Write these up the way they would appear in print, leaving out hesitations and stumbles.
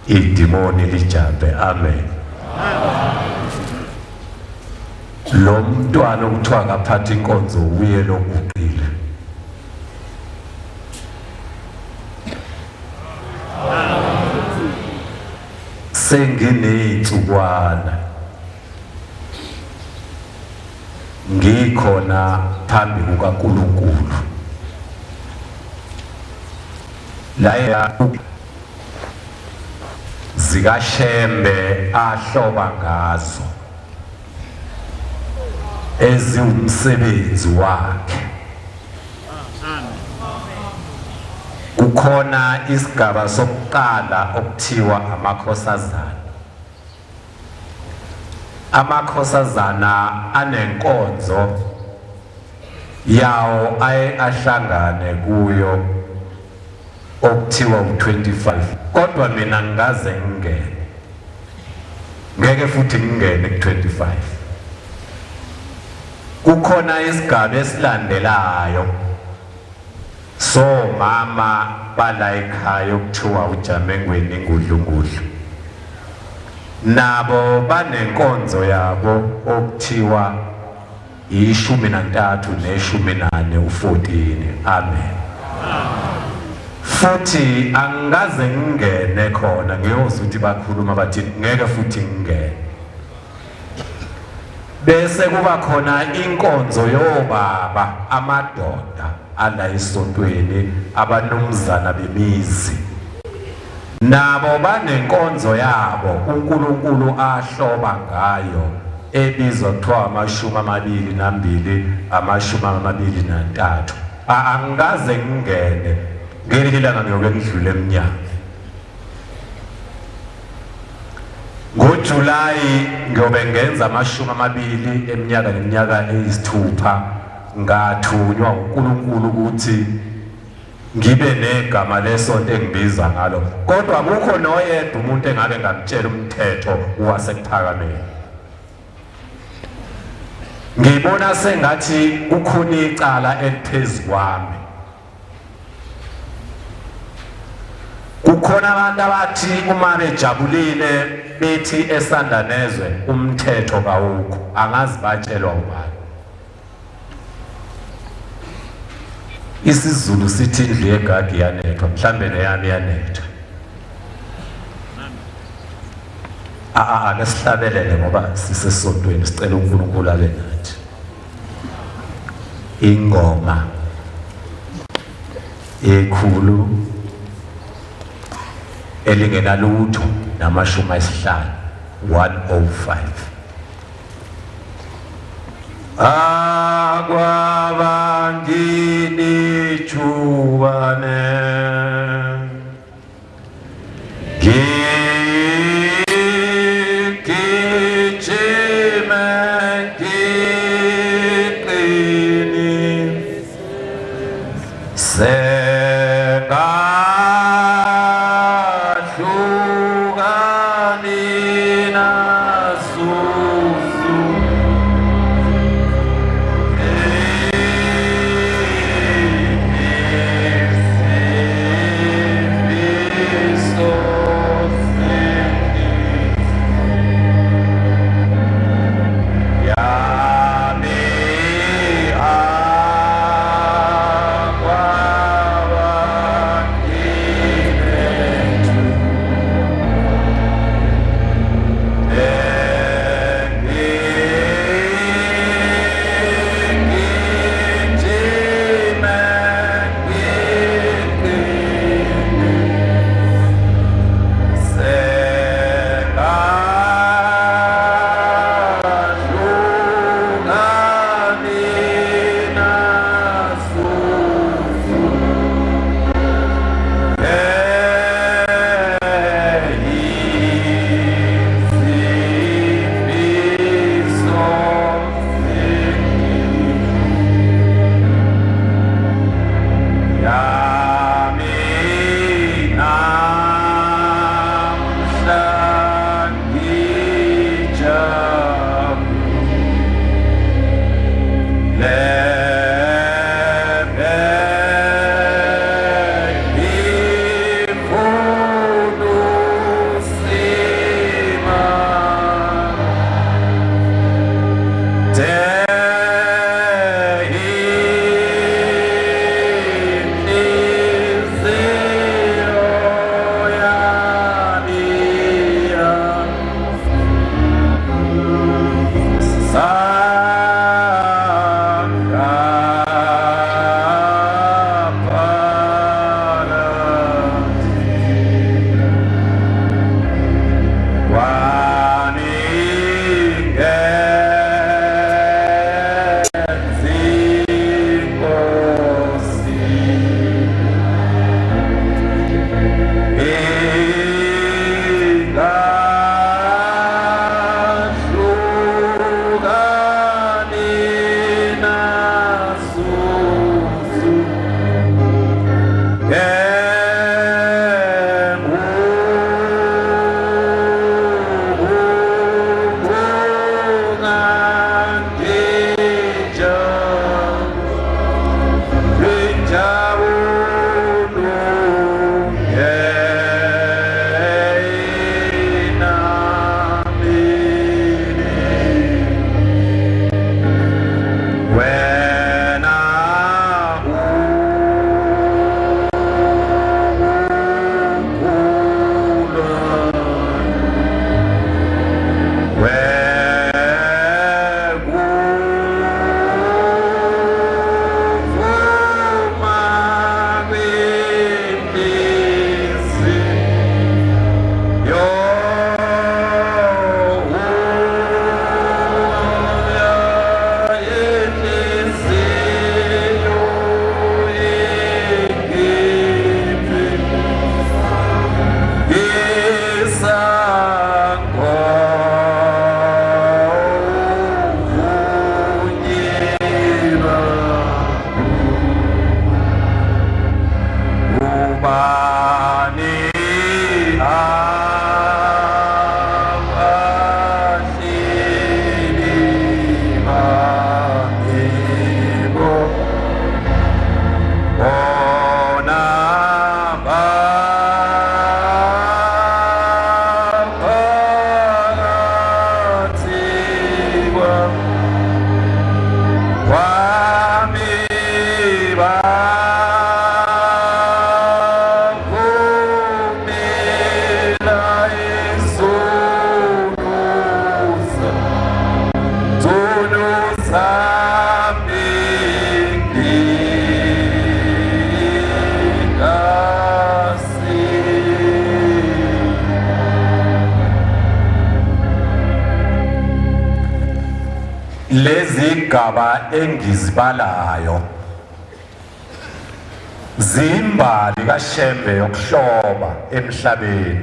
idimoni lijambe. Amen. Lo mntwana okuthiwa akaphatha inkonzo uye lokuqile. Senginey'nsukwana ngikhona phambi kukaNkulunkulu la zikaShembe ahloba ngazo eziwumsebenzi wakhe. Kukhona isigaba sokuqala okuthiwa amakhosazana. Amakhosazana anenkonzo yawo ahlangane kuyo okuthiwa u25. Kodwa mina ngikaze ngingene, ngeke futhi ngingene ku25. Kukhona isigaba esilandelayo so mama bala ekhaya okuthiwa uJamengweni ingudlungudlu, nabo banenkonzo yabo okuthiwa i13 ne14 u14. Amen. Futhi angikaze ngingene khona ngiyozwa ukuthi bakhuluma bathi ngeke futhi ngingene. Bese kuba khona inkonzo yobaba amadoda ala esontweni, abanomzana bemizi, nabo banenkonzo yabo uNkulunkulu ahloba ngayo ebizwa kuthiwa ama22 ama23. Angikaze ngingene, ngelinye ilanga ngiyoke ngidlule eminyango. NgoJulayi ngiyobe ngenza 20 eminyaka neminyaka eyisithupha, ngathunywa uNkulunkulu ukuthi ngibe negama lesonto engibiza ngalo. Kodwa kukho noyedwa umuntu engake ngamtshela umthetho wasekuphakameni. Ngibona sengathi kukhona icala eliphezulu kwami. Kukhona abantu abathi uma bejabulile bethi eSandanezwe umthetho kawukho, angazi batshelwa ubani. IsiZulu sithi indlu yegadi yanethwa, mhlambe neyami yanethwa. Ake sihlabelele ngoba sisesontweni sicela uNkulunkulu abe nathi. Ingoma ekhulu elingenalutho nama-50, 105. Akwabangini chubane lezigaba engizibalayo zimbali kaShembe yokuhloba emhlabeni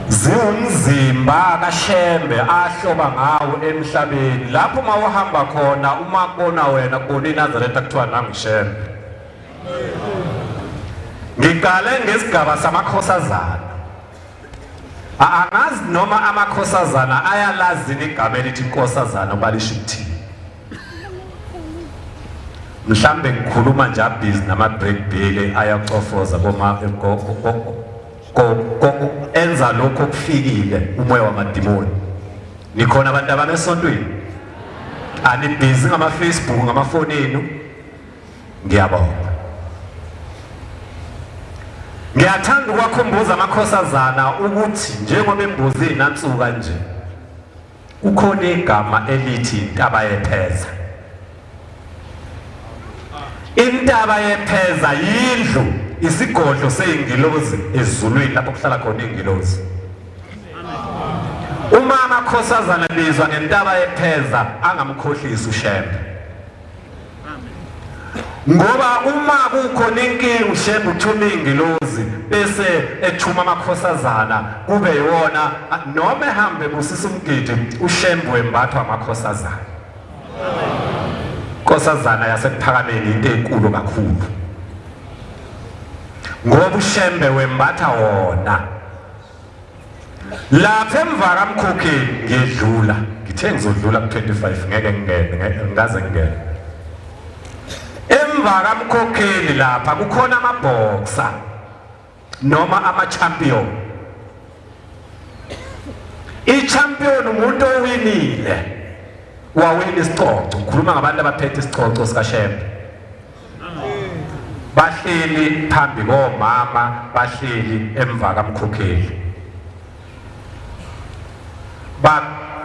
ziwumzimba kaShembe ahloba ngawo emhlabeni lapho mawuhamba khona uma kubona wena kubona iNazaretha kuthiwa nangiShembe ngiqale ngesigaba samakhosazana angazi noma amakhosazana ayalazi igama elithi inkosazana obalisho ukuthini mhlambe ngikhuluma nje abhizi nama break bill ayacofoza boma enza lokho kufikile umoya wamadimoni nikhona abantu abamesontweni ani busy ngama Facebook ngama phone enu ngiyabonga ngiyathanda ukwakhumbuza amakhosazana ukuthi njengoba embuzi inantsuka nje ukhona igama elithi intaba yepheza intaba yepheza yindlu isigodlo seyingilozi ezulwini lapho kuhlala khona ingilozi uma amakhosazana bizwa ngentaba yepheza angamkhohlisi uShembe ngoba uma kukhona inkingi uShembe uthuma ingilozi bese ethuma amakhosazana kube yiwona noma ehambe busisa umgidi uShembe wembathwa amakhosazana inkosazana yasekuphakameni into enkulu kakhulu ngoba uShembe wembatha wona lapha emva kaMkhokheli ngiyedlula ngithe ngizodlula ku25 ngeke ngingene ngaze ngingene emva kaMkhokheli lapha kukhona amabhoxa noma ama-champion i-champion umuntu owinile wawina isicoco ukhuluma ngabantu abaphethe isicoco sikaShembe bahleli phambi komama bahleli emva kaMkhokheli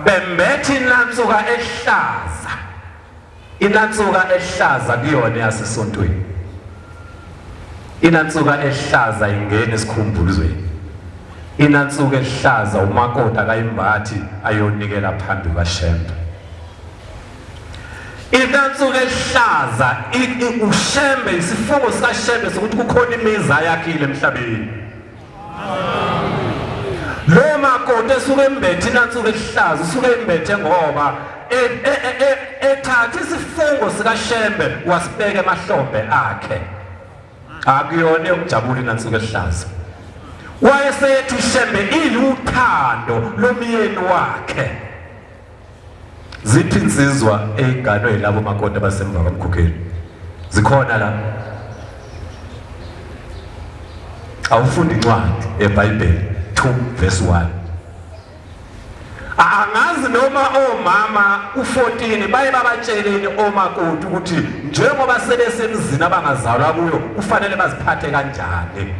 bembethe inantsuka ehlaza inantsuka ehlaza kuyona yasesontweni inantsuka ehlaza ingena esikhumbulweni inantsuka ehlaza umakoti akayimbathi ayonikela phambi kaShembe inantsuka ehlaza uShembe isifungo sikaShembe sokuthi kukhona imiza yakhile emhlabeni lo makoti esuke embethe inantsuka ehlaza usuke embethe ngoba ethatha isifungo sikaShembe wasibeka emahlombe akhe akuyona ukujabula inantsuka ehlaza wayesethi uShembe iluthando lomyeni wakhe ziphi insizwa eyiganwe labo makoti abasemva kaMkhokheli zikhona la awufunda incwadi eBhayibheli 2 verse 1 angazi noma omama u14 baye babatsheleni omakoti ukuthi njengoba sebesemzini abangazalwa kuyo kufanele baziphathe kanjani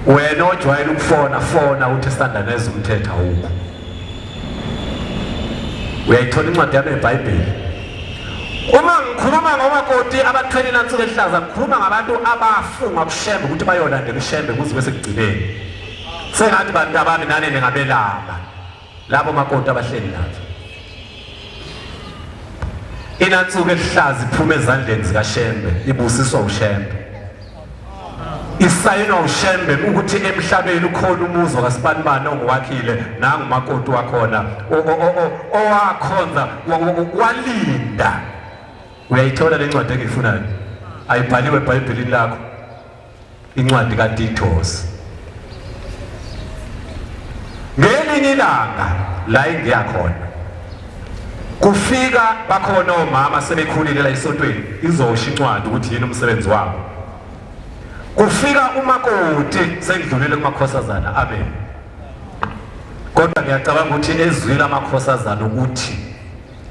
wena ojwayele ukufona uthi standardize umthetho awukho uyayithola incwadi yami eBhayibheli uma ngikhuluma ngomakoti abathwele inantsuka ehlaza ngikhuluma ngabantu abafunga kuShembe ukuthi bayolandela uShembe kuze bese kugcineni sengathi bantu abanginane ngabelama labo makoti abahleli lapha inantsuka ehlaza iphuma ezandleni zikaShembe ibusiswa uShembe isayinwa uShembe ukuthi emhlabeni ukhona umuzi kaSibanibani ongowakhile nangumakoti wakhona owakhonza walinda uyayithola lencwadi engiyifunayo ayibhaliwe eBhayibhelini lakho incwadi kaTitos. Ngelinye ilanga la engiya khona kufika bakhona omama sebekhulile la esontweni izosho incwadi ukuthi yini umsebenzi wabo. Kufika umakoti sendlulile kumakhosazana amen. Kodwa ngiyacabanga ukuthi ezwile amakhosazana ukuthi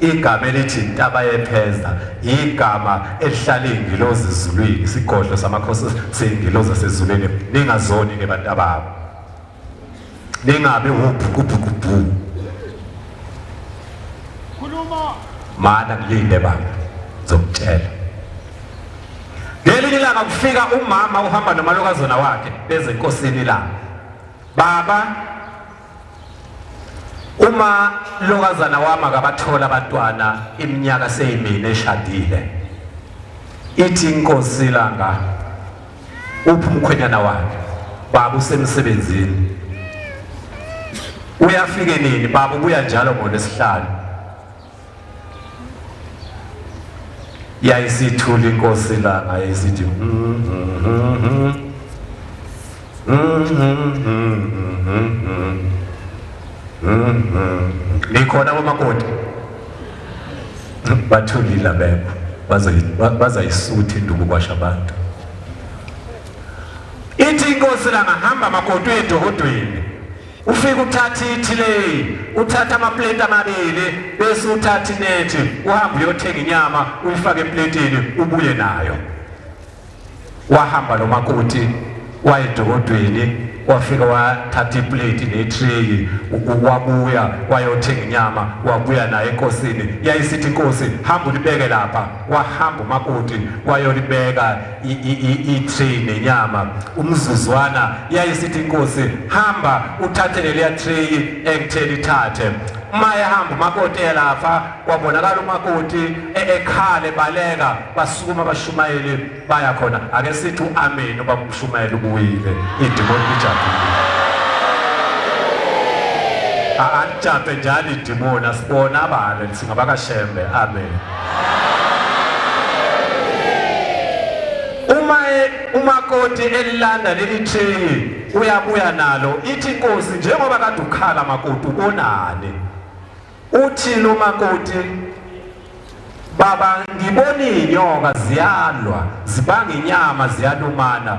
igama elithi intaba yepheza igama elihlala ingilozi ezulwini isigodlo samakhosi sengilozi asezulwini ningazoni ke bantu ababo ningabe ubhukubuku khuluma mana ngilinde baba zokutshela. Ngelinye ilanga kufika umama uhamba nomalokazana wakhe beze enkosini la baba uma lokazana wami akabathola abantwana iminyaka seyimini eshadile ithi inkosi langa uphi umkhwenyana wakhe baba usemsebenzini uyafike nini baba ubuya njalo ngoLwesihlanu. Yayisithula inkosi langa yayisithi nikhona bomakoti bathulile bebo bazayisuthi induku kwasha abantu. Ithi inkosi langa hamba makoti edokodweni ufika uthatha ithile uthatha amaplate amabili bese uthatha inethi uhamba uyothenga inyama uyifake eplateni ubuye nayo. Wahamba lo makoti waye edokodweni wafika wathatha iplate netray wabuya wayothenga inyama wabuya naye enkosini. Yayisithi inkosi hamba ulibeke lapha. Wahamba umakoti wayolibeka itray nenyama umzuzwana. Yayisithi inkosi hamba uthathe le tray engithela ithathe. Maya hamba umakoti lapha kwabonakala umakoti ekhale baleka basukuma bashumayele baya khona. Ake sithi amen oba umshumayele ubuyile idemoni lijabulile. Anijampe njalo idemoni asibona abale singabakashembe amen. Umakoti elilanda leli tray uyabuya nalo. Ithi inkosi njengoba kade ukhala makoti ubonane. Uthi lo makoti baba ngibona inyoka ziyalwa zibanga inyama ziyalumana.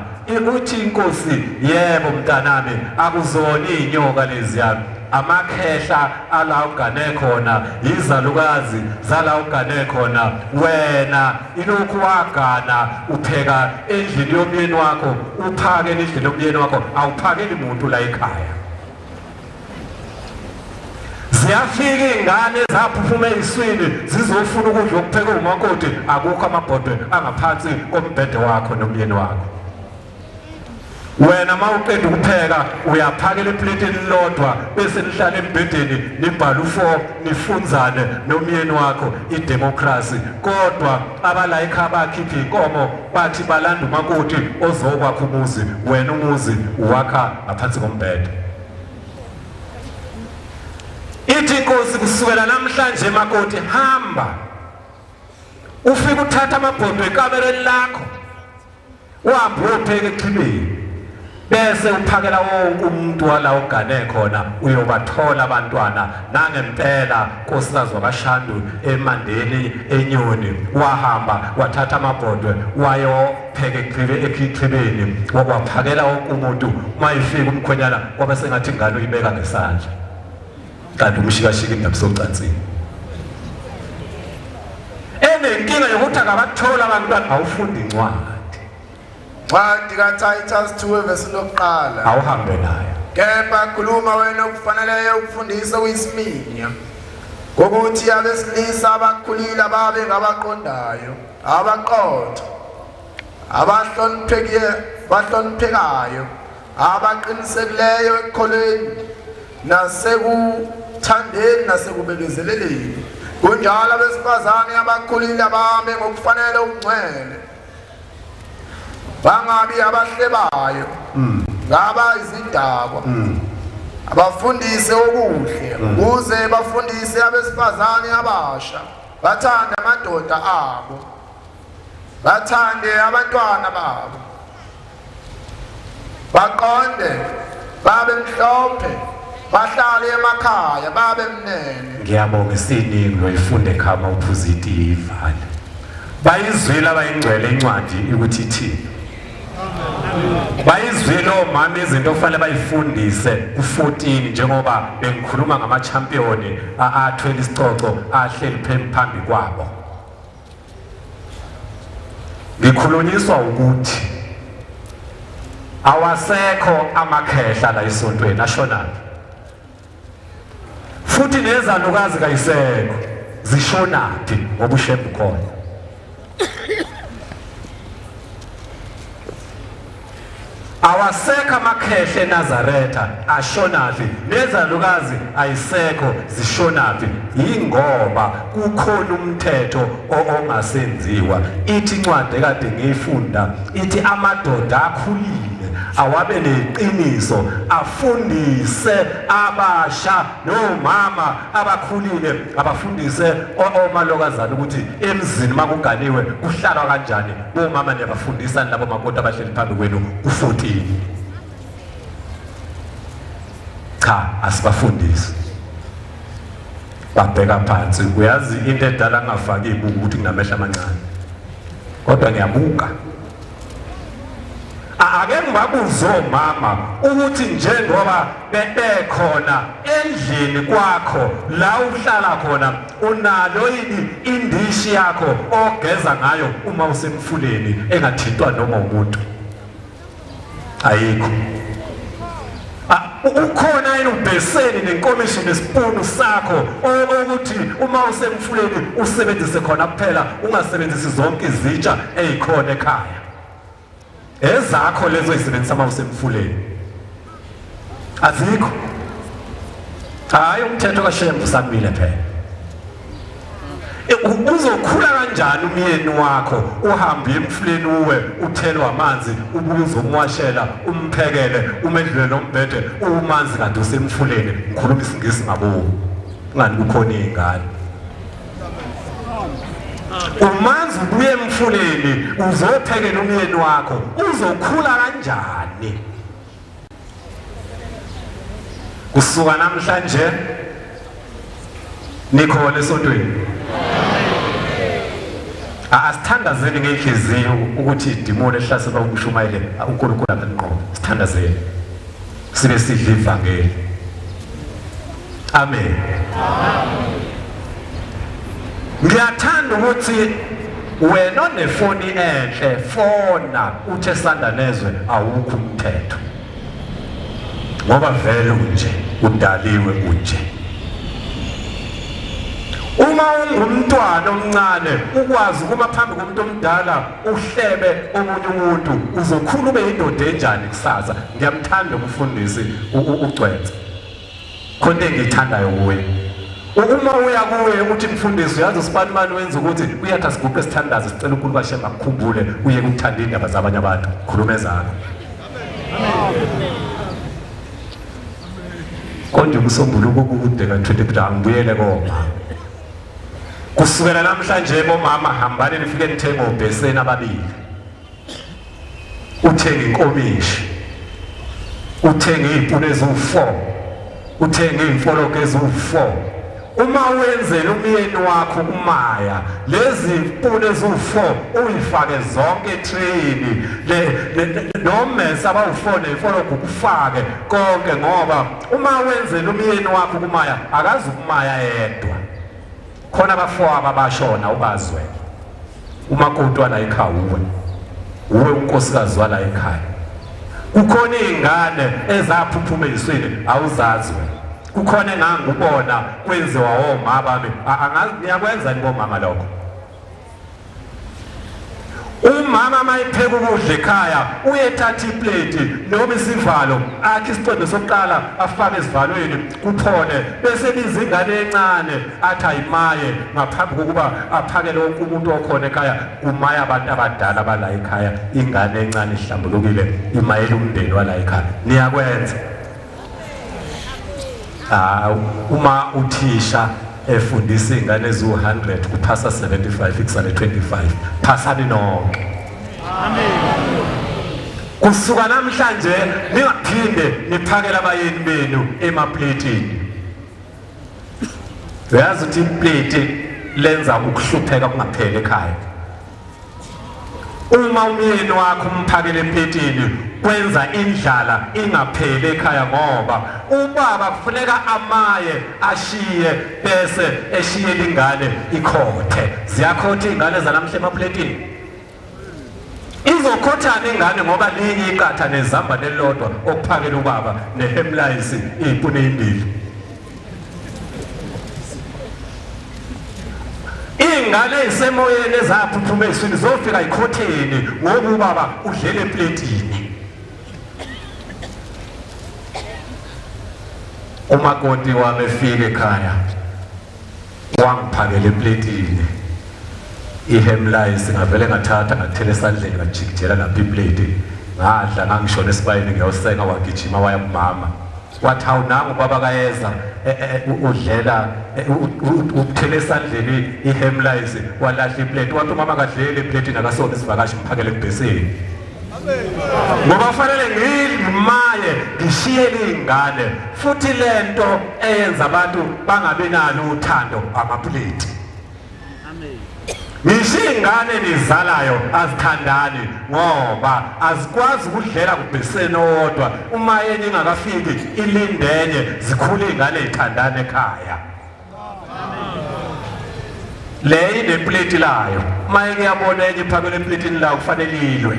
Uthi inkosi yebo mntanami akuzona inyoka leziyana amakhehla ala ugane khona izalukazi zala ugane khona wena ilokhu wagana upheka endlini yomyeni wakho uphake endlini yomyeni wakho awuphakeli umuntu la ekhaya. Ziyafika ingane zaphuphuma eziswini zizofuna ukudla okupheka umakoti akukho amabhodwe angaphansi kombhede wakho nomyeni wakho. Wena mawuqeda ukupheka uyaphakela eplateni lodwa bese nihlala embhedeni nibhala u4 nifunzane nomyeni wakho idemocracy. Kodwa abala ekhaya bakhipha inkomo bathi balanda umakoti ozokwakha umuzi wena umuzi uwakha ngaphansi kombhede. Ithi inkosi kusukela namhlanje makoti hamba ufike uthatha amabhodwe ekamereni lakho uhambe uyopheka exhibeni bese uphakela wonke umuntu wala ugane khona uyobathola abantwana. Nangempela nkosikazi wakashandu eMandeni eNyoni wahamba wathatha amabhodwe wayopheka exhibeni waphakela wonke umuntu. Mayifika umkhwenyana kwabe sengathi ingane uyibeka ngesandla kanti umshikashika indaba socansini. Enenkinga yokuthi akabathola abantwana awufunda incwadi. Ncwadi kaTitus 2 verse lokuqala awuhambe nayo. Kepha khuluma wena okufaneleyo ukufundisa uyisiminya ngokuthi abesilisa abakhulile babe ngabaqondayo abaqotho abahloniphekayo abaqinisekileyo ekukholweni nasekuthandeni nasekubekezeleleni. Kunjalo abesifazane abakhulile babe ngokufanele ungcwele bangabi abahlebayo ngaba izidakwa abafundise okuhle ukuze bafundise abesifazane abasha bathande amadoda abo bathande abantwana babo baqonde babe mhlophe bahlale emakhaya babe mnene. Ngiyabonga isiningi loyifunde ekhama uphuziti ivale bayizwile abayingcwele incwadi ukuthi ithini bayizwile omama izinto okufanele bayifundise ku-14 njengoba bengikhuluma ngama-champion athwele isicoco ahleli phambi kwabo. Ngikhulunyiswa ukuthi awasekho amakhehla la esontweni ashonaphi futhi nezalukazi kayisekho zishonaphi ngoba ushembu khona. Awasekho amakhehla eNazaretha ashonaphi nezalukazi ayisekho zishonaphi ingoba kukhona umthetho ongasenziwa. Ithi incwadi ekade ngiyifunda ithi amadoda akhulile awabe neqiniso afundise abasha nomama abakhulile abafundise omalokazana ukuthi emzini makuganiwe kuhlalwa kanjani. Bomama niyabafundisa labo makoti abahleli phambi kwenu u14. Cha, asibafundisi babheka phansi. Uyazi into edala ngafaki ibuku ukuthi nginamehla amancane kodwa ngiyabuka. Ake ngibabuze omama ukuthi njengoba bekhona endlini kwakho la uhlala khona unalo yini indishi yakho ogeza ngayo uma usemfuleni engathintwa noma umuntu? Ayikho. Ukhona yini ubheseni nenkomishi nesipunu sakho ukuthi uma usemfuleni usebenzise khona kuphela ungasebenzisi zonke izitsha ezikhona ekhaya? Ezakho lezo ezisebenzisa uma usemfuleni azikho. Hayi umthetho kaShembu sakumile phela. Uzokhula kanjani umyeni wakho uhambe emfuleni uwe uthelwa amanzi ubuye uzomwashela umphekele umedlule nombhede umanzi kanti usemfuleni? Ngikhuluma isingisi ngabo ngani kukhona izingane umanzi ubuye emfuleni uzophekela umyeni wakho uzokhula kanjani? Kusuka namhlanje nikhona esontweni. Asithandazeni ngenhliziyo ukuthi idimoni ehlasela ukushumayele uNkulunkulu akanqobo. Sithandazeni sibe sidla ivangeli. Amen. Ngiyathanda ukuthi wena onefoni enhle fona uthi esanda nezwe awukho umthetho ngoba vele unje udaliwe unje. Uma ungumntwana omncane ukwazi kuma phambi komuntu omdala uhlebe omunye umuntu uzokhula ube indoda enjani kusasa. Ngiyamthanda umfundisi uCwethe khona engithandayo kuye. Uma uya kuye uthi mfundisi uyazi uSpanman wenza ukuthi uyathi asiguqe sithandaze sicela uNkulunkulu kaShembu akukhumbule uye ukuthanda indaba zabanye abantu. Khuluma ezakho. Konje umsombuluko kude ka-20 ngibuyele koma. Kusukela namhlanje bomama hambani nifike nithenga obheseni ababili. Uthenga inkomishi. Uthenga izipunu eziwu4. Uthenga izimfoloko eziwu4. Uma wenzela umyeni wakho umaya lezi mpune eziwu4 uyifake zonke etreyini nomesa abawu4 nemfoloko ukufake konke ngoba uma wenzela umyeni wakho umaya akazi ukumaya yedwa. Khona abafowabo abashona ubazwe. Umakoti wala ekhaya uwe unkosikazi wala ekhaya. Kukhona izingane ezaphuphuma eziswini awuzazwe. Kukhona engangubona kwenziwa omama bami. Angazi ngiyakwenza ngomama lokho. Umama mayipheka ukudla ekhaya uyethatha iplate noma isivalo akhe isiqondo sokuqala afake esivalweni kuphole bese izingane encane athi ayimaye ngaphambi kokuba aphakele wonke umuntu okhona ekhaya. Umaya abantu abadala abala ekhaya ingane encane ihlambulukile imayela umndeni wala ekhaya. Niyakwenza? Uma uthisha efundisa izingane eziwu100 kuphasa 75 ikusale 25 phasani nonke. Amen. kusuka namhlanje ningaphinde niphakela abayeni benu emapletini. Uyazi ukuthi iplate lenza ukuhlupheka kungapheli ekhaya. Uma umyeni wakho umphakele epletini kwenza indlala ingapheli ekhaya ngoba ubaba kufuneka amaye ashiye bese eshiye ingane ikhothe. Ziyakhotha ingane zanamhla emapletini. Izokhothana ingane ngoba linye iqatha nezamba nelodwa okuphakela ubaba nehemlayisi ipune imbili. Ingane isemoyeni ezaphuphuma eswini zofika ikhotheni ngoba ubaba udlela epletini. Umakoti wami efika ekhaya wangiphakela epletini. Ihemlayisi ngavele ngathatha ngathela esandleni ngajikijela lapha iplate. Ngadla ngangishona esibayeni ngiyosenga wagijima waya kumama. Wathi awunanga ubaba kayeza udlela ukuthela esandleni ihemlayisi walahla iplate. Wathi umama kadlele epletini akasona isivakashi mphakele ebheseni. Ngoba fanele ngimaye ngishiyele ingane futhi lento eyenza abantu bangabe nalo uthando amaplate. Nishingane nizalayo azithandani ngoba azikwazi ukudlela kubheseni odwa. Uma yeni ingakafiki ilindenye zikhule ingane ezithandana ekhaya. Le ineplate layo. Uma ngiyabona enye iphakele eplatini layo kufanele ilwe.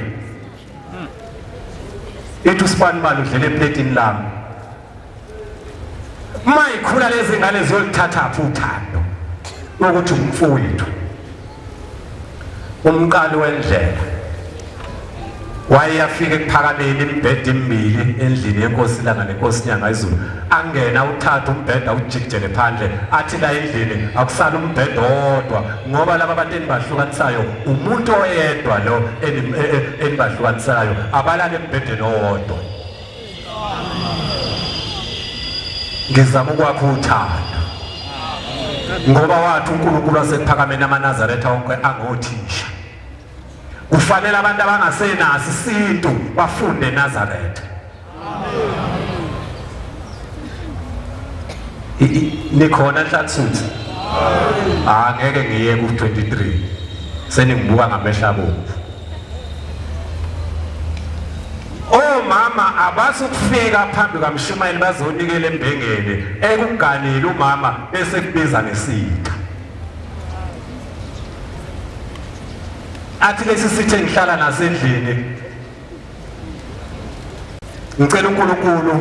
Ethu sibani bani udlela eplatini lami. Uma ikhula lezi ngane ziyolithatha apho uthando ukuthi umfowethu umqali wendlela wayafika ekuphakameni imbhede emibili endlini yenkosi langa nenkosi nyanga izulu. Angena uthatha umbhede awujikijele phandle athi la endlini akusala umbhede odwa ngoba laba abantu enibahlukanisayo umuntu oyedwa lo enibahlukanisayo abalale embhedeni owodwa. Ngizama ukwakha uthando ngoba wathi uNkulunkulu wasekuphakameni amaNazaretha onke angothisha. Kufanele abantu abangasenazi isintu bafunde eNazaretha. Nikhona Nhlanhlathu? Angeke ngiye ku-23 seningibuka ngamehla bomvu. Omama abasukufika phambi kaMshumayeli bazonikela embengeni ekuganile umama bese kubiza nesitha. Athi lesi sithe ngihlala nasendlini ngicela uNkulunkulu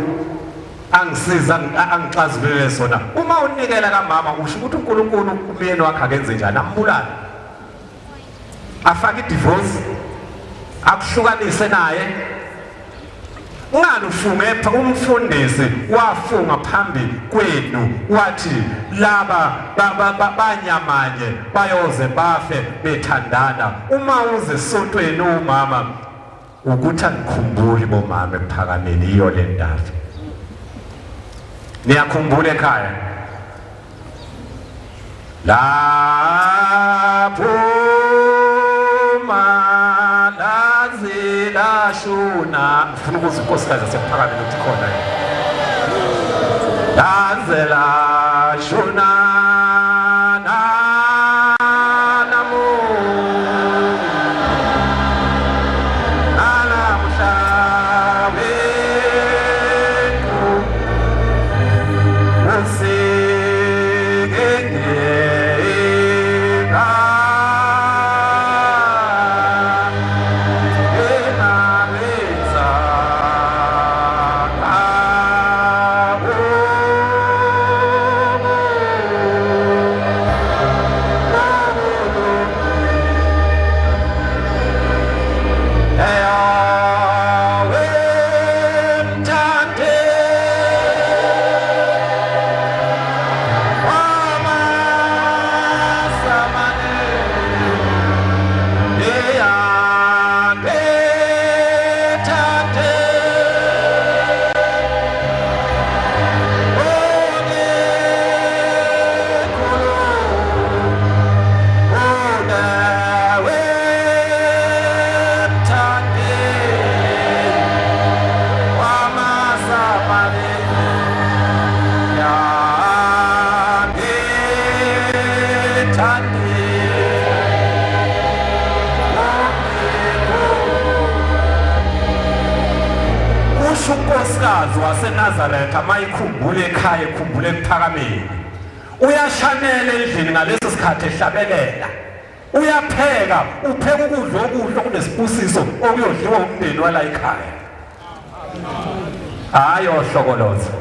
angisiza angixazulele sona. Uma unikela kaMama usho ukuthi uNkulunkulu umyeni wakhe akenze njani? Ambulala, afake idivorce, akuhlukanise naye. Ngani ufunge umfundisi wafunga phambi kwenu wathi laba banyamanye bayoze bafe bethandana. Uma uze esontweni umama ukuthi angikhumbuli bomama ephakameni iyo le ndaba. Niyakhumbula ekhaya lapho shuna ufuna ukuze inkosikazi yasephakameni ukuthi khona lanzela shuna nanamu nalamhlabe unkosikazi waseNazaretha mayikhumbule ekhaya ekhumbule ekuphakameni uyashanela endlini ngaleso sikhathi ehlabelela uyapheka upheka ukudla okuhle kunesibusiso okuyodliwa umndeni wala ekhaya hayi ohlokoloza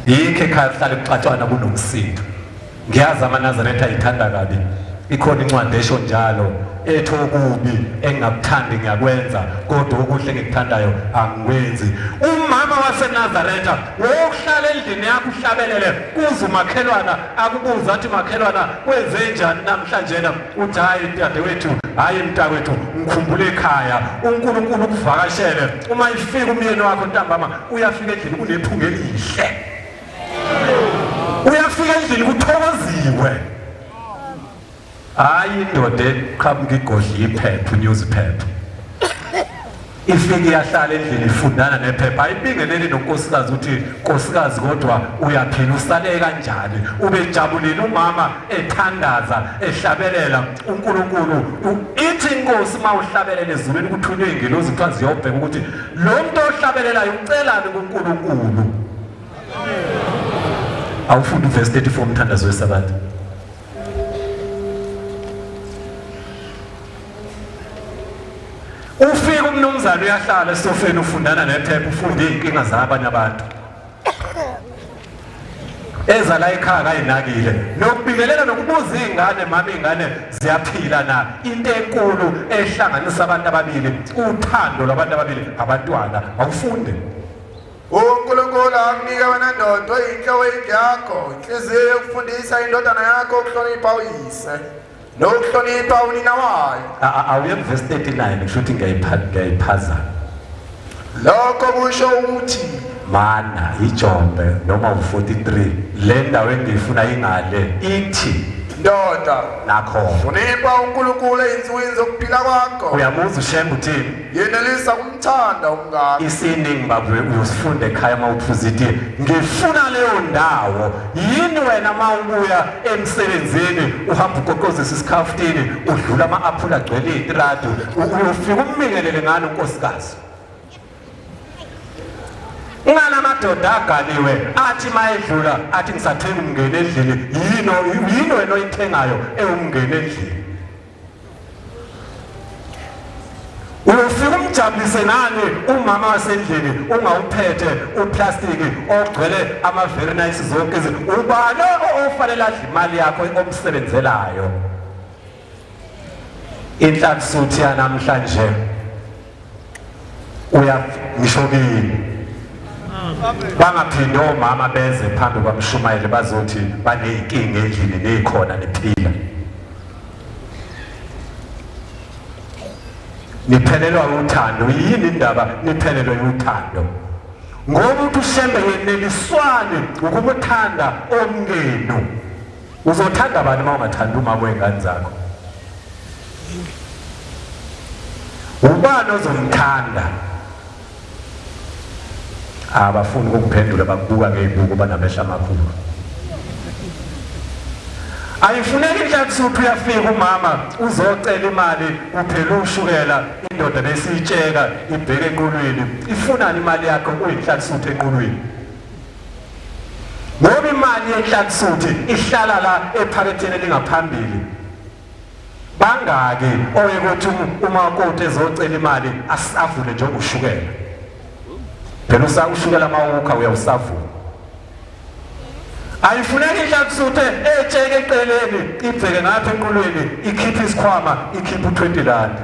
yikho ekhaya kuhlale kuxatshwana kunomsindo ngiyazi amaNazaretha ayithanda kabi ikhona incwadi esho njalo ethi okubi engakuthandi ngiyakwenza kodwa okuhle engikuthandayo angikwenzi umama waseNazaretha wokuhlala endlini yakho uhlabelele kuze umakhelwana akubuza athi makhelwana kwenze njani namhlanje na uthi hayi dadewethu hayi mntakwethu ngikhumbule ekhaya uNkulunkulu ukuvakashele uma ifika umyeni wakho ntambama uyafika endlini kunephunga elihle uyafika endlini kuthokoziwe hayi indoda eqhamuka igodla iphepha newspaper ifike yahlala endlini ifundana nephepha ayibingeleli nonkosikazi uthi nkosikazi kodwa uyaphila usale kanjani ubejabulile umama ethandaza ehlabelela uNkulunkulu ithi inkosi mawuhlabelela ezulwini kuthunywe ingelozi kuthiwa ziyobheka ukuthi lo muntu ohlabelelayo ucelani kuNkulunkulu awufunda uverse 34 umthandazo wesabatha ufika umnumzane uyahlala esofeni ufundana nephepha ufunda izinkinga zabanye abantu eza la ekhaya ayinakile nokubingelela nokubuza izingane mama izingane ziyaphila na into enkulu ehlanganisa abantu ababili uthando lwabantu ababili abantwana awufunde uNkulunkulu akunika wena ndoda oyinhloko yakho inhliziyo yokufundisa indodana yakho ukuhlonipha uyise nokuhlonipha unina wayo awuye verse 39 kusho ukuthi ngiyayiphaza lokho kusho ukuthi mana ijombe noma u43 le ndawo engifuna ingale ithi ndoda nakho hlonipha uNkulunkulu eyinsukwini zokuphila kwakho uyamuza ushemba uthini yenelisa kumthanda umngane isiningi babuye uyosifunde ekhaya mawuphuza ithi ngifuna leyo ndawo yini wena mawubuya emsebenzini uhamba ugoqozisa isikhaftini udlula ama-aphula agcwele itrado uyofika ummingelele ngani unkosikazi ngana amadoda aganiwe athi mayedlula athi ngisathenga umngene endlini yini wena oyithengayo ewumngene endlini uyofika umjabulise nani umama wasendlini ungawuphethe uplastiki ogcwele ama very nice zonke izinto ubani ofanele adle imali yakho omsebenzelayo inhlansuthi yanamhlanje uyangishokini bangaphinde omama beze phambi kwamshumayeli bazothi baneyinkinga endlini nekhona niphila niphelelwa uthando yini indaba niphelelwe uthando ngoba uthi ushembe yeneliswane ukubuthanda omngenu uzothanda bani mawungathanda umama wengane zakho ubani ozomthanda abafuni ukuphendula bakubuka ngezibuko banamehla amakhulu ayifuneki inhlansuthi uyafika umama uzocela imali uphela ushukela indoda besiyitsheka ibheke enqulwini ifunani imali yakho uyinhlansuthi enqulwini ngoba imali yenhlansuthi ihlala la ephaketheni lingaphambili bangaki oyekuthi uma unkoti ezocela imali asavule njengoshukela phela ushukela mawukha uyawusavula ayifuneki inhlansuthi etsheke eceleni ibheke ngapha enqulweni ikhipha isikhwama ikhipha u20 rand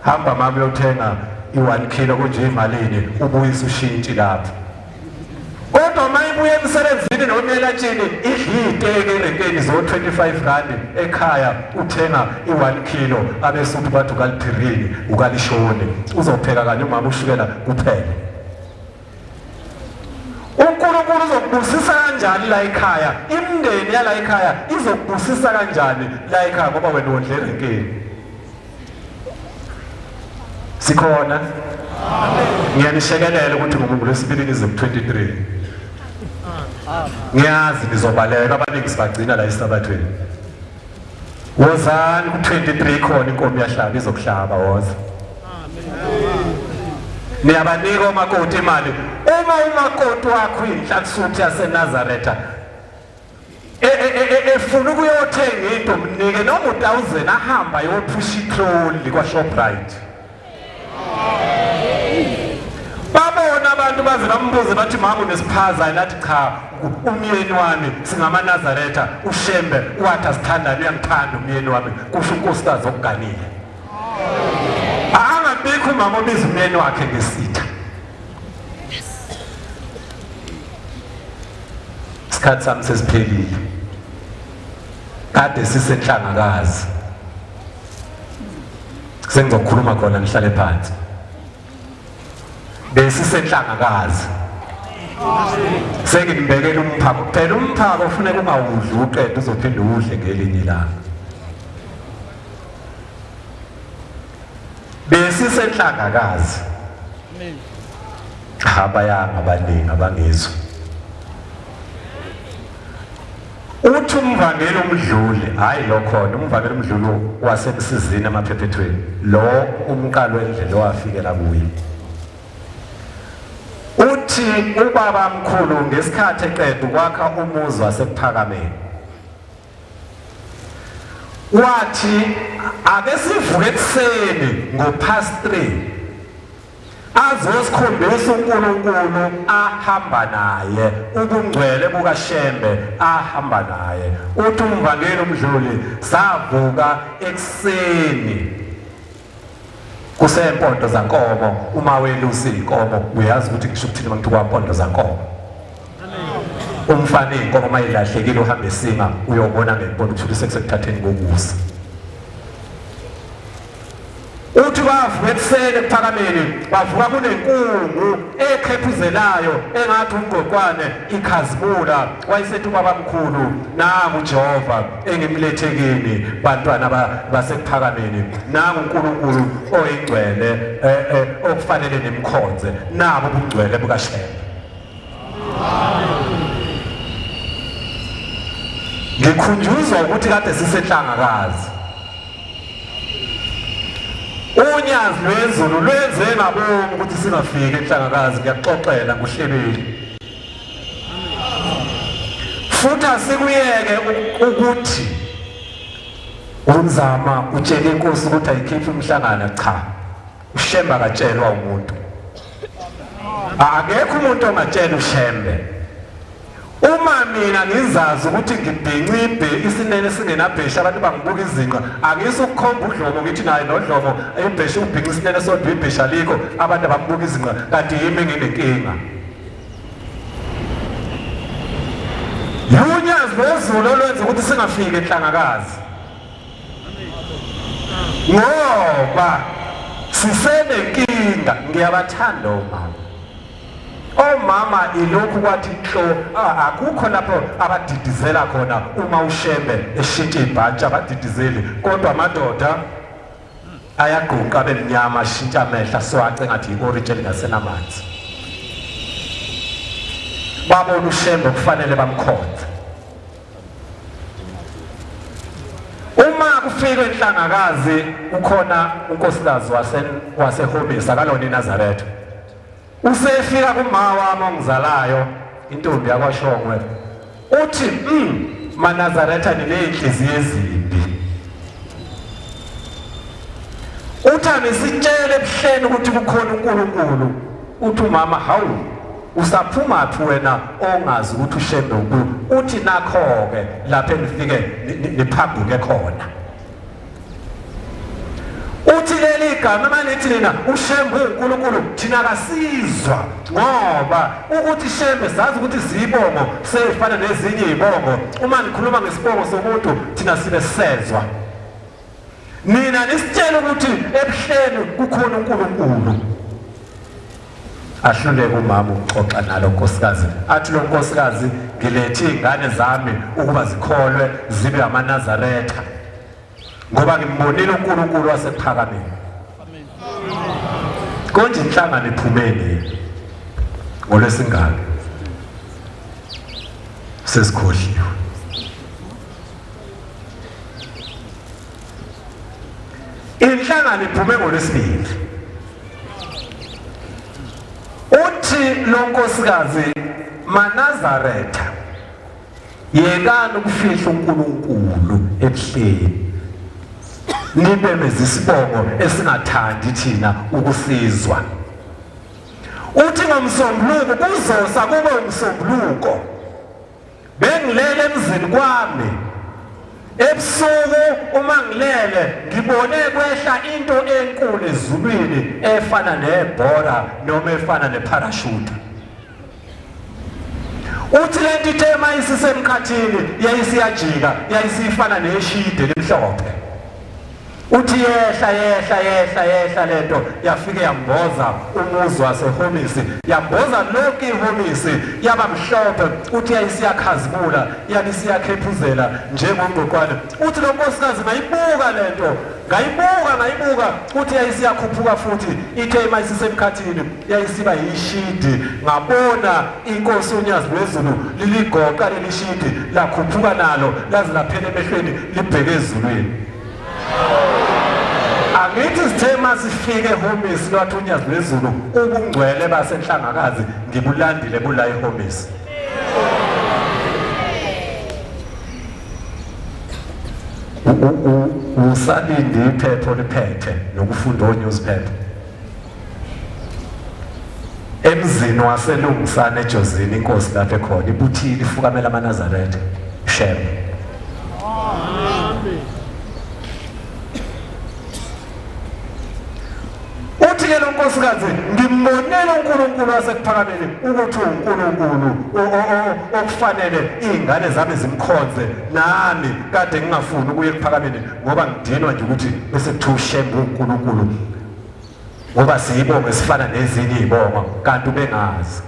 hamba mama uyothenga i1 kilo kunje imalini ubuyisa ushintshi lapho kodwa mayibuye emsebenzini nomelatshini idliteke erenkeni zo25 rand ekhaya uthenga i1 kilo abesuthi bathi ukaliphirini ukalishoni uzopheka kanye umama ushukela kuphela uNkulunkulu uzokubusisa kanjani la ekhaya imndeni yala ekhaya izokubusisa kanjani la ekhaya ngoba wena wondle erenkeni sikhona amen ngiyanishekelela ukuthi ngoMvulo wesibili nize ku23 ngiyazi nizobaleka abaningi sibagcina la esabathweni wozani ku23 khona inkomo yahlaba izokuhlaba woza amen niyabanika omakoti imali uma umakoti wakho inhlaksuthi yaseNazaretha efuna ukuyothenga into mnike noma 1000 ahamba yophusha itroli kwaShoprite. Babona abantu baze bambuze bathi mama unesiphaza nathi cha umyeni wami singamaNazaretha uShembe wathi asithandana uyangithanda umyeni wami kusho unkosikazi okuganile. Angabikho umama obiza umyeni wakhe ngesitha. Isikhathi sami sesiphelile. Kade sisenhlangakazi. Sengizokhuluma khona nihlale phansi. Besisenhlangakazi. Sengibekela umphako. Phela umphako ufuneka ungawudli uqede uzophinda udle ngelinye ilanga. Besisenhlangakazi. Amen. Abayanga abaningi abangezwe. Uthi umvangeli umdluli hayi lo khona umvangeli umdluli wasemsizini emaphephethweni lo umqalo wendlela owafikela kuye. Uthi ubaba mkhulu ngesikhathi eqeda ukwakha umuzi wasephakameni wathi ake sivuke ekseni ngo3:30 azosikhombisa uNkulunkulu ahamba naye ubungcwele bukaShembe ahamba naye. Uthi umvangeli umdluli savuka ekseni kusempondo zankomo uma welusa inkomo uyazi ukuthi ngisho ukuthini mangithi kwampondo zankomo. Umfana inkomo mayilahlekile uhamba esinga uyobona ngempondo ukuthi sekusekuthatheni kokusa. Uthi bavuka ekseni ephakameni bavuka kunenkungu ekhephuzelayo engathi umgqokwane ikhazimula wayesethi ubaba mkhulu nangu uJehova engimlethekini bantwana basekuphakameni nangu uNkulunkulu oyingcwele okufanele nemkhonze nabo ubungcwele bukaShembe. Ngikhunjuzwa ukuthi kade sisenhlangakazi. Unyazi lwezulu lwenze ngabonga ukuthi singafiki enhlangakazi ngiyaxoxela ngohlebeli. Futhi asikuyeke ukuthi umzama utshela inkosi ukuthi ayikhiphe umhlangano cha. uShembe akatshelwa umuntu. Akekho umuntu ongatshela uShembe. Uma mina ngizazi ukuthi ngibhincibhe isinene singenabhesha abantu bangibuka izinqa angisukukhomba uDlomo ngithi naye noDlomo ebhesha ubhinqa isinene sodwa ibhesha likho abantu abambuka izinqa kanti yimi nginenkinga. Unyazi lwezulu olwenza ukuthi singafiki enhlangakazi. Ngoba sisenenkinga ngiyabathanda omama. Omama ilokhu kwathi inhlo akukho lapho abadidizela khona uma uShembe eshintsha ibhantsha abadidizeli kodwa amadoda ayagqoka abemnyama ashintsha amehla soace ngathi i-orange elingasenamanzi. Babona uShembe kufanele bamkhonze. Uma kufika enhlangakazi ukhona unkosikazi waseHobisa akalona iNazaretha. Usefika kuma wami ongizalayo intombi yakwaShongwe uthi maNazaretha ninenhliziyo ezimbi. Uthi anisitshele ebuhleni ukuthi kukhona uNkulunkulu. Uthi umama hawu usaphuma phi wena ongazi ukuthi uShembe uNkulunkulu. Uthi nakho ke lapha enifike niphambuke khona. Uthi leli gama malithi lina uShembe uNkulunkulu thina kasizwa ngoba ukuthi Shembe sazi ukuthi zibongo sefana nezinye izibongo uma nikhuluma ngesibongo somuntu thina sibe sezwa. Nina nisitshela ukuthi ebuhleni kukhona uNkulunkulu. Ahluleke umama uxoxa nalo nkosikazi athi lo nkosikazi ngilethe izingane zami ukuba zikholwe zibe amaNazaretha. Ngoba ngimbonile uNkulunkulu wasephakameni. Amen. Konje inhlangano iphumele ngolwesingane. Sesikhohliwe. Inhlangano iphume ngolwesibili. Uthi uthi lo nkosikazi Manazaretha yekani ukufihla uNkulunkulu ebuhleni nibemeza isibongo esingathandi thina ukusizwa. Uthi ngomsombuluko kuzosa kube umsombuluko bengilele emzini kwami ebusuku uma ngilele ngibone kwehla into enkulu ezulwini efana nebhola noma efana neparachute. Uthi lento ithema isisemkhathini yayisiyajika yayisifana neshide lemhlophe. Uthi yehla lento yafike yamboza umuzi waseHomisi yamboza lonke iHomisi yaba mhlophe. Uthi yayisiyakhazimula yabisiyakhethuzela njengongqoqwane. Uthi lo nkosikazi ngayibuka lento ngayibuka uthi yayisiyakhuphuka futhi ithema isisemkhathini yayisiba yishidi. Ngabona inkosi uNyazi lwezulu liligoqa lelishidi lakhuphuka nalo laze laphela emehlweni libheke ezulwini. Angithi sithema sifike eHomisi lwathi uNyazi lwezulu ubungcwele basenhlangakazi ngibulandile bula eHomisi. Usalinde iphepho liphethe nokufunda onewspaper emzini waselungisana eJozini inkosi lapha ekhona ibuthile ifukamela amaNazaretha Shembe. Uthi ke lo nkosikazi ngimbonela uNkulunkulu wasekuphakameni ukuthi uNkulunkulu okufanele izingane zami zimkhonze nami kade ngingafuni ukuye kuphakameni ngoba ngidinwa nje ukuthi bese kuthiwa uShembe uNkulunkulu ngoba siyibonga esifana nezinye izibongo kanti ubengazi.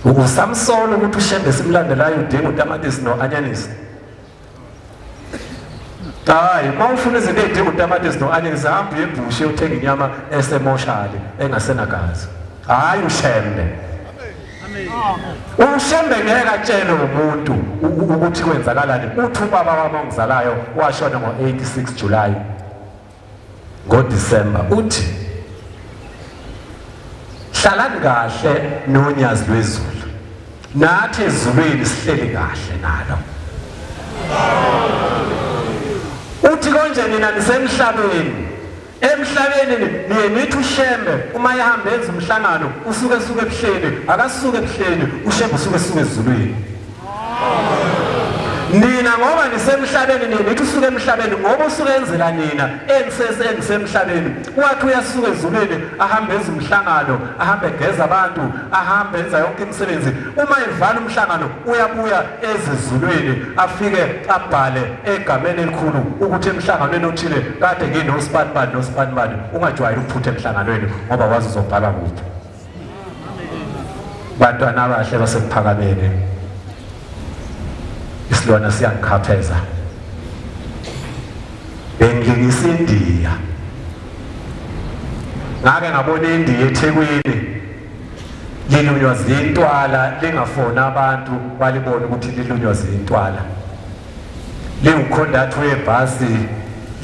USamson ukuthi uShembe simlandelayo udinga utamatisi noanyanisi. Hayi mawufuna izinto ezidinga utamatisi noanyanisi hamba ebushe uthenga inyama esemoshali engasenagazi. Hayi uShembe. uShembe ngeke atshele umuntu ukuthi kwenzakalani. Uthi ubaba wami ongizalayo washona ngo-86 July ngoDisemba. Uthi hlalani kahle noNyazi lwezulu nathi ezulwini sihleli kahle nalo. Uthi konje nina nisemhlabeni emhlabeni niye nithi uShembe uma ehamba enza umhlangano usuke ebuhleni akasuke ebuhleni uShembe usuke ezulwini. Nina ngoba nisemhlabeni nithi usuke emhlabeni ngoba usuke enzela nina engisemhlabeni. Wathi uyasuka ezulwini ahambe enza umhlangano ahambe egeza abantu ahambe enza yonke imisebenzi. Uma evala umhlangano uyabuya ezezulwini afike abhale egameni elikhulu ukuthi emhlanganweni othile kade nginospanibani ungajwayeli ukuphutha emhlanganweni ngoba wazi uzobhala kuphi. Bantwana abahle basekuphakameni isilwana siyangikhapheza. Bengilingisa iNdiya ngake ngabona iNdiya eThekwini lilunywa zintwala lingafona abantu balibona ukuthi lilunywa zintwala. Lingukhondathi webhasi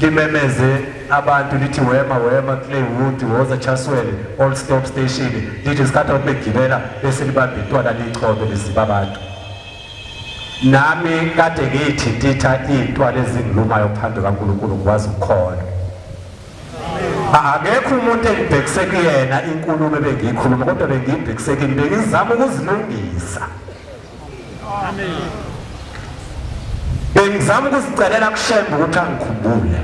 limemeze abantu lithi wema Claywood Woza Chaswell all stop station lithi isikhathi begibela bese libamba intwala liyichome liziba abantu. Nami kade ngiyithintitha intwala ezingilumayo phambi kaNkulunkulu ngikwazi ukukhona. Akekho umuntu engibhekise kuyena inkulumo ebengiyikhuluma kodwa bengibhekise kimi bengizama ukuzilungisa. Amen. Bengizama ukuzicelela kuShembe ukuthi angikhumbule.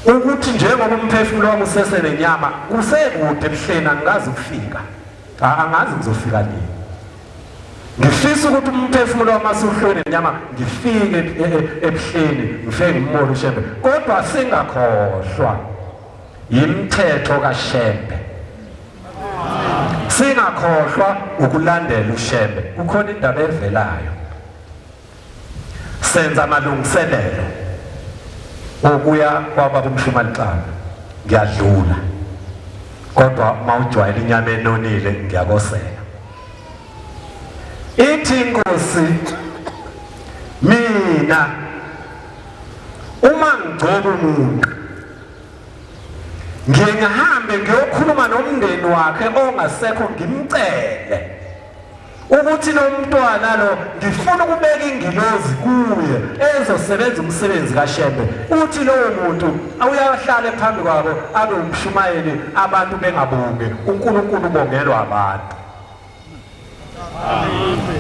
Ukuthi njengoba umphefumulo wami usesenenyama kusekude ebuhleni angazi ukufika. Angazi ngizofika nini. Ngifisa ukuthi umphefumulo wami asuhlweni nenyama ngifike ebuhleni ngifike ngimole uShembe kodwa singakhohlwa imithetho kaShembe. Singakhohlwa ukulandela uShembe. Kukhona indaba evelayo. Senza amalungiselelo okuya kwababa uMshumalixaba ngiyadlula. Kodwa mawujwayela inyama enonile ngiyakosela. Ithi inkosi mina uma ngigcoba umuntu ngihambe ngiyokhuluma nomndeni wakhe ongasekho ngimcele ukuthi lo mntwana lo ngifuna ukubeka ingilozi kuye ezosebenza umsebenzi kaShembe uthi lowo muntu awuyahlala phambi kwabo abe umshumayeli abantu bengabonge uNkulunkulu ubongelwa abantu.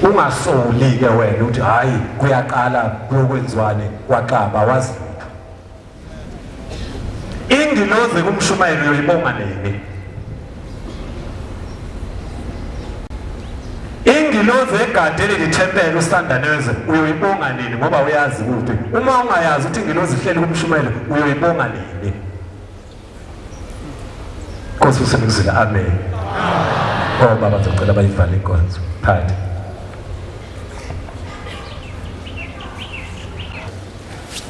Ungasoli ke wena uthi hayi kuyaqala kuyokwenziwane waqaba wazi ingilozi kumshumayeli uyoyibonga nini? Ingilozi egadele lithempele uSandaneze uyoyibonga nini ngoba uyazi ukuthi uma ungayazi ukuthi ingilozi ihleli kumshumayeli uyoyibonga nini? Nkosi usemzile amen. Oh baba ngicela bayivale inkonzo phathi.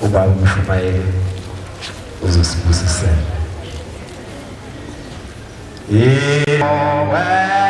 Ubaba umshumayeli uzosibusisela. Yeah.